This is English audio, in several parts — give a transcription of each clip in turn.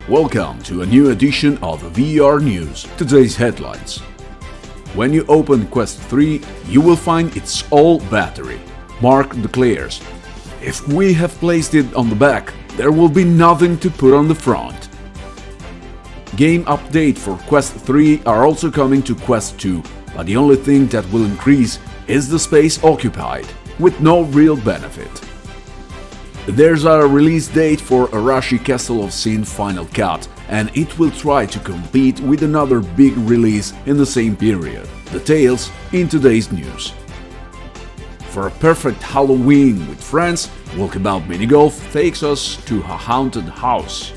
Welcome to a new edition of VR News. Today's headlines. When you open Quest 3, you will find it's all battery. Mark declares, "If we have placed it on the back, there will be nothing to put on the front." Game update for Quest 3 are also coming to Quest 2, but the only thing that will increase is the space occupied, with no real benefit. There's a release date for Arashi Castel of Sin Final Cut, and it will try to compete with another big release in the same period. Details in today's news. For a perfect Halloween with friends, Walkabout Mini Golf takes us to a haunted house.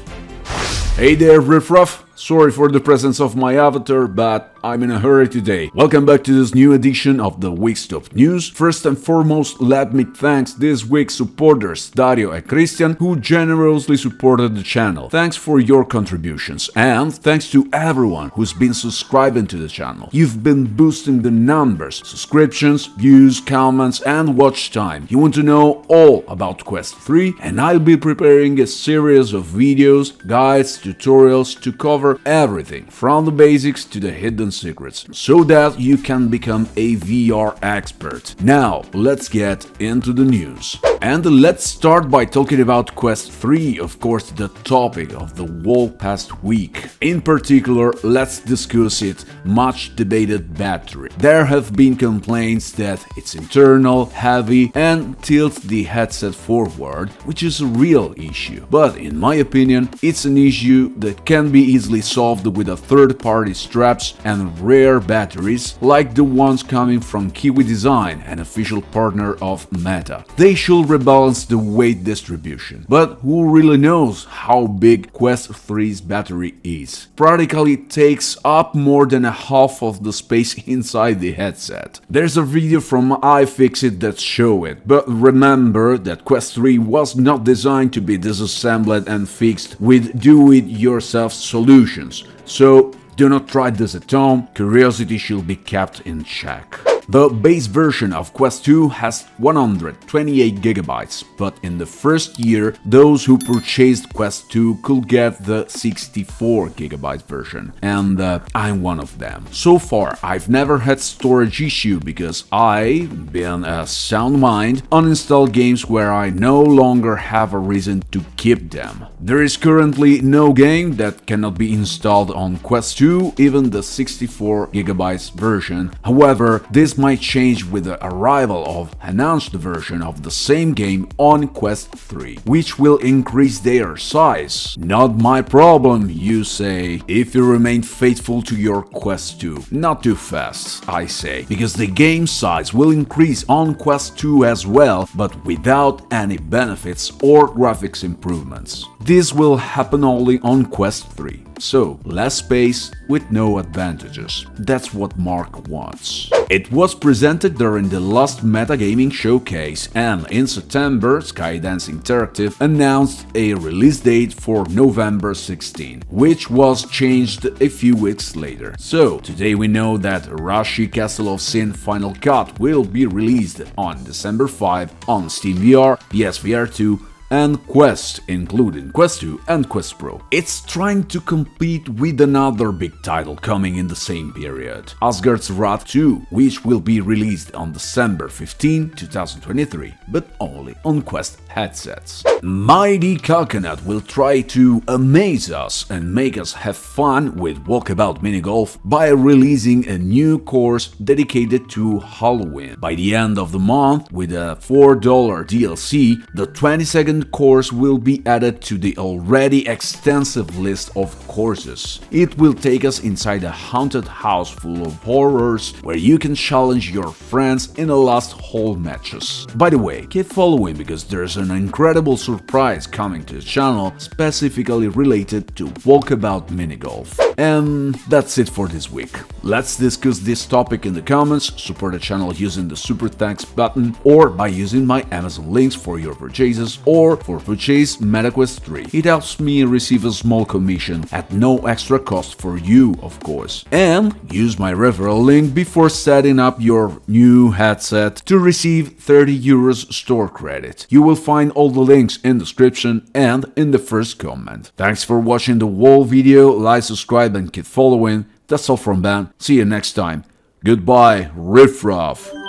Hey there, riffraff! Sorry for the presence of my avatar, but I'm in a hurry today. Welcome back to this new edition of the week's top news. First and foremost, let me thank this week's supporters, Dario and Christian, who generously supported the channel. Thanks for your contributions, and thanks to everyone who's been subscribing to the channel. You've been boosting the numbers, subscriptions, views, comments, and watch time. You want to know all about Quest 3, and I'll be preparing a series of videos, guides, tutorials to cover everything from the basics to the hidden secrets, so that you can become a VR expert. Now, let's get into the news. And let's start by talking about Quest 3, of course the topic of the whole past week. In particular, let's discuss its much debated battery. There have been complaints that it's internal, heavy, and tilts the headset forward, which is a real issue. But in my opinion, it's an issue that can be easily solved with a third-party straps and rare batteries like the ones coming from Kiwi Design, an official partner of Meta. They should rebalance the weight distribution. But who really knows how big Quest 3's battery is? Practically takes up more than a half of the space inside the headset. There's a video from iFixit that show it, but remember that Quest 3 was not designed to be disassembled and fixed with do-it-yourself solutions. So do not try this at home, curiosity should be kept in check. The base version of Quest 2 has 128GB, but in the first year, those who purchased Quest 2 could get the 64GB version, and I'm one of them. So far, I've never had storage issue because I, being a sound mind, uninstall games where I no longer have a reason to keep them. There is currently no game that cannot be installed on Quest 2, even the 64GB version. However, this might change with the arrival of announced version of the same game on Quest 3, which will increase their size. Not my problem, you say, if you remain faithful to your Quest 2. Not too fast, I say, because the game size will increase on Quest 2 as well, but without any benefits or graphics improvements. This will happen only on Quest 3. So, less space with no advantages. That's what Mark wants. It was presented during the last Metagaming Showcase, and in September, Skydance Interactive announced a release date for November 16, which was changed a few weeks later. So, today we know that Arashi Castel of Sin Final Cut will be released on December 5 on Steam VR, PSVR 2, and Quest, including Quest 2 and Quest Pro. It's trying to compete with another big title coming in the same period, Asgard's Wrath 2, which will be released on December 15, 2023, but only on Quest headsets. Mighty Coconut will try to amaze us and make us have fun with Walkabout Mini Golf by releasing a new course dedicated to Halloween. By the end of the month, with a $4 DLC, the 20-second course will be added to the already extensive list of courses. It will take us inside a haunted house full of horrors where you can challenge your friends in the last hole matches. By the way, keep following because there's an incredible surprise coming to the channel specifically related to Walkabout Mini Golf. And that's it for this week. Let's discuss this topic in the comments, support the channel using the super thanks button or by using my Amazon links for your purchases or for purchase MetaQuest 3. It helps me receive a small commission at no extra cost for you, of course. And use my referral link before setting up your new headset to receive €30 store credit. You will find all the links in the description and in the first comment. Thanks for watching the whole video, like, subscribe and keep following. That's all from Ben, see you next time. Goodbye, riffraff!